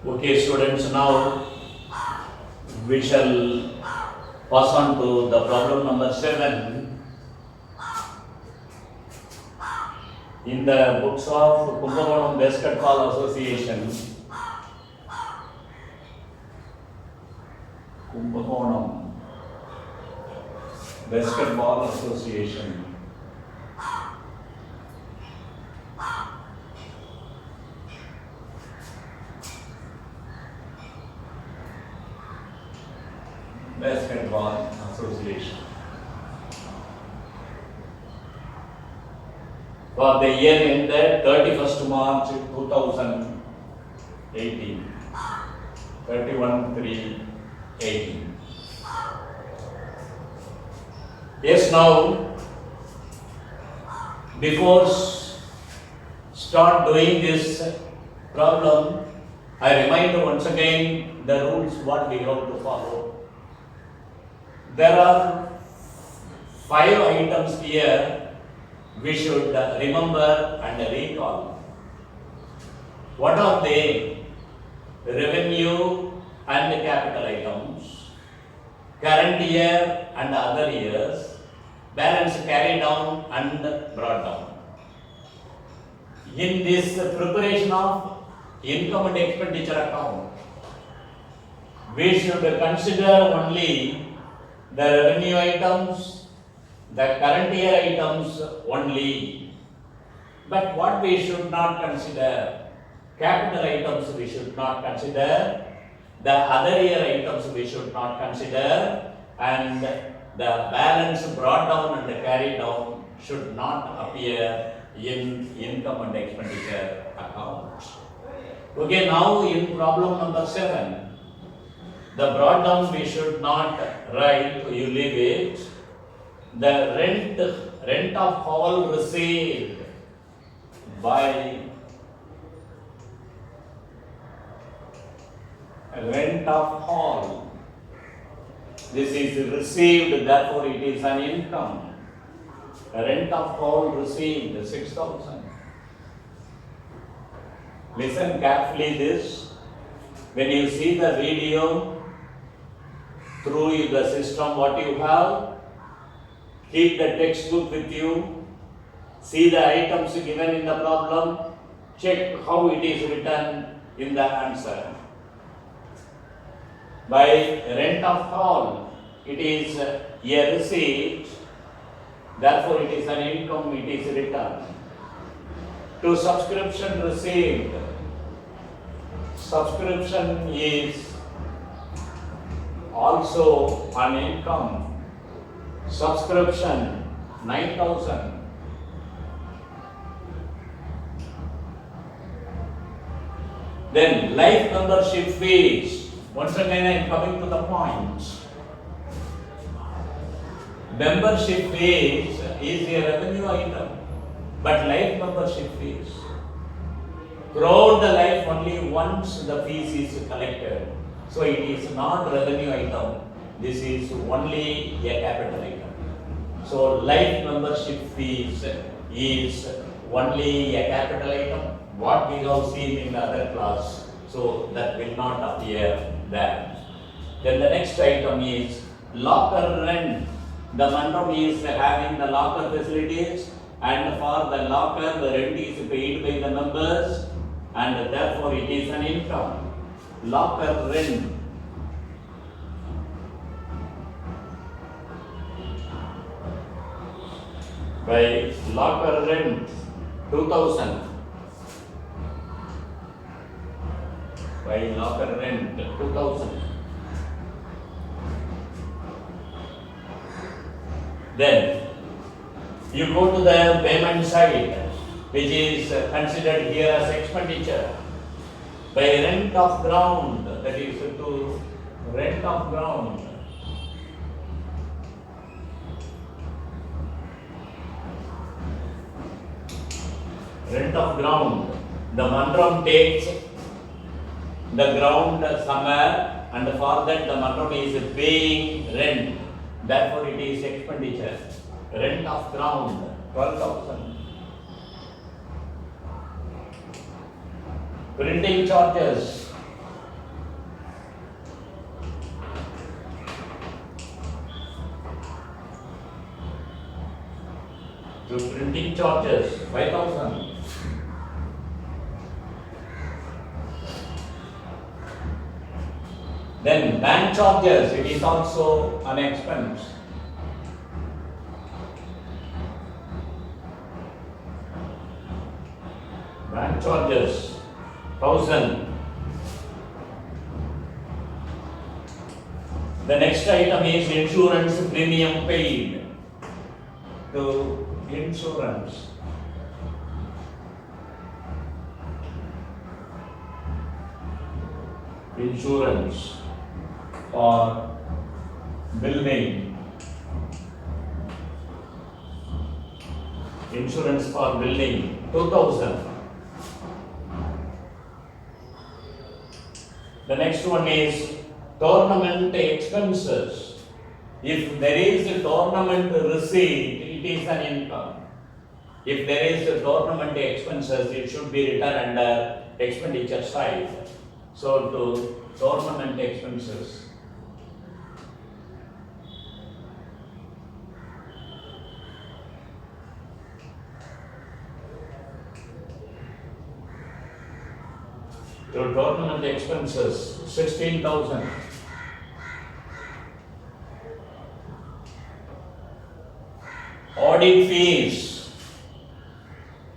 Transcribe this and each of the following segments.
Okay, students, now we shall pass on to the problem number 7 in the books of Kumbakonam Basketball Association. Kumbakonam Basketball Association. Basketball Association. For the year ended 31st March 2018. 31/3/18. Yes, now before start doing this problem, I remind once again the rules what we have to follow. There are 5 items here we should remember and recall. What are they? Revenue and capital items, current year and other years, balance carried down and brought down. In this preparation of income and expenditure account, we should consider only the revenue items, the current year items only. But what we should not consider? Capital items we should not consider, the other year items we should not consider, and the balance brought down and carried down should not appear in income and expenditure account. Okay, now in problem number 7. The brought down we should not write, you leave it. The rent of hall received by rent of hall. This is received, therefore it is an income. Rent of hall received 6,000. Listen carefully this. When you see the video, through the system what you have, keep the textbook with you, see the items given in the problem, check how it is written in the answer. By rent of hall, it is a receipt, therefore it is an income, it is written. To subscription received, subscription is also an income. Subscription 9,000. Then life membership fees. Once again I am coming to the point. Membership fees is a revenue item, but life membership fees, throughout the life only once the fees is collected. So it is not revenue item, this is only a capital item. So life membership fees is only a capital item, what we have seen in the other class, so that will not appear there. Then the next item is locker rent. The mandam is having the locker facilities, and for the locker the rent is paid by the members, and therefore it is an income. Locker rent. By locker rent 2,000. By locker rent 2,000. Then you go to the payment side, which is considered here as expenditure. By rent of ground, that is to rent of ground. Rent of ground. The mandram takes the ground somewhere, and for that the mandram is paying rent. Therefore it is expenditure. Rent of ground 12,000. Printing charges To printing charges, 5,000. Then bank charges, it is also an expense. Bank charges, 1,000. The next item is insurance premium paid to insurance. Insurance for building. Insurance for building, 2,000. The next one is tournament expenses. If there is a tournament receipt, it is an income. If there is a tournament expenses, it should be written under expenditure side. So to tournament expenses. To tournament expenses, 16,000. Audit fees.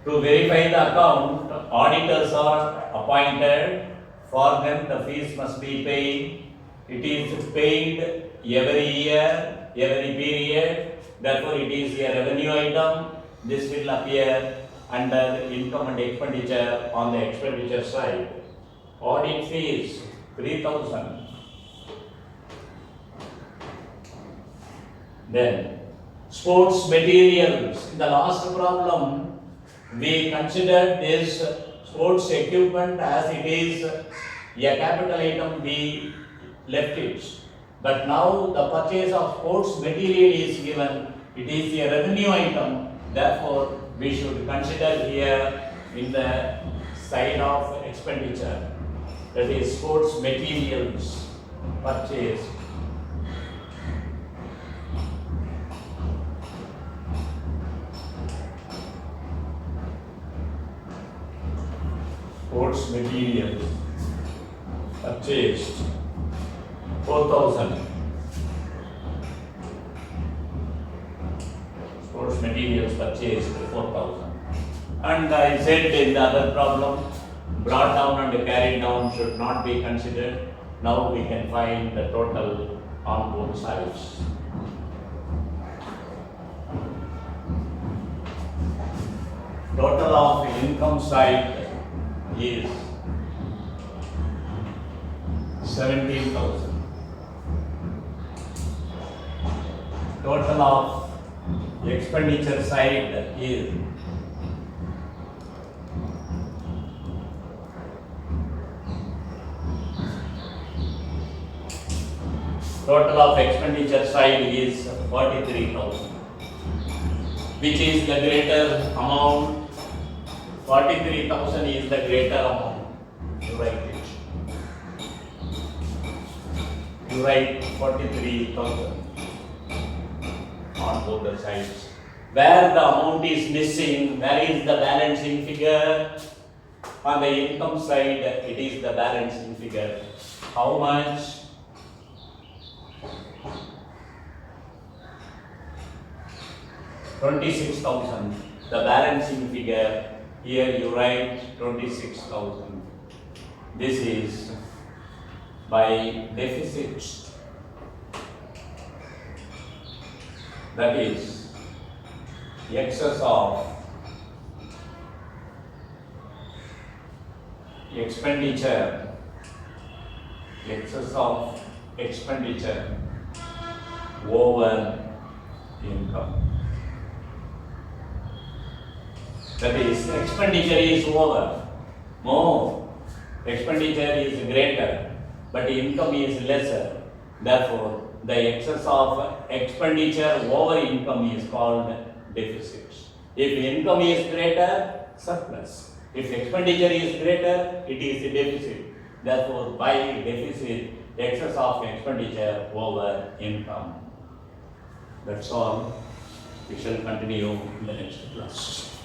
To verify the account, auditors are appointed. For them, the fees must be paid. It is paid every year, every period. Therefore, it is a revenue item. This will appear under income and expenditure on the expenditure side. Audit fees, 3,000. Then, sports materials. In the last problem, we considered this sports equipment as it is a capital item, we left it. But now the purchase of sports material is given, it is a revenue item. Therefore, we should consider here in the side of expenditure. That is sports materials purchase. Sports materials purchased, 4,000. Sports materials purchased, 4,000. And I said in the other problem, brought down and carried down should not be considered. Now we can find the total on both sides. Total of income side is 17,000. Total of expenditure side is total of expenditure side is 43,000. Which is the greater amount? 43,000 is the greater amount. You write it. You write 43,000 on both the sides. Where the amount is missing, where is the balancing figure? On the income side, it is the balancing figure. How much? 26,000. The balancing figure. Here you write 26,000. This is by deficit. That is excess of expenditure. Excess of expenditure over income. That is, expenditure is over, more, expenditure is greater, but income is lesser. Therefore, the excess of expenditure over income is called deficit. If income is greater, surplus. If expenditure is greater, it is a deficit. Therefore, by deficit, excess of expenditure over income. That's all. We shall continue in the next class.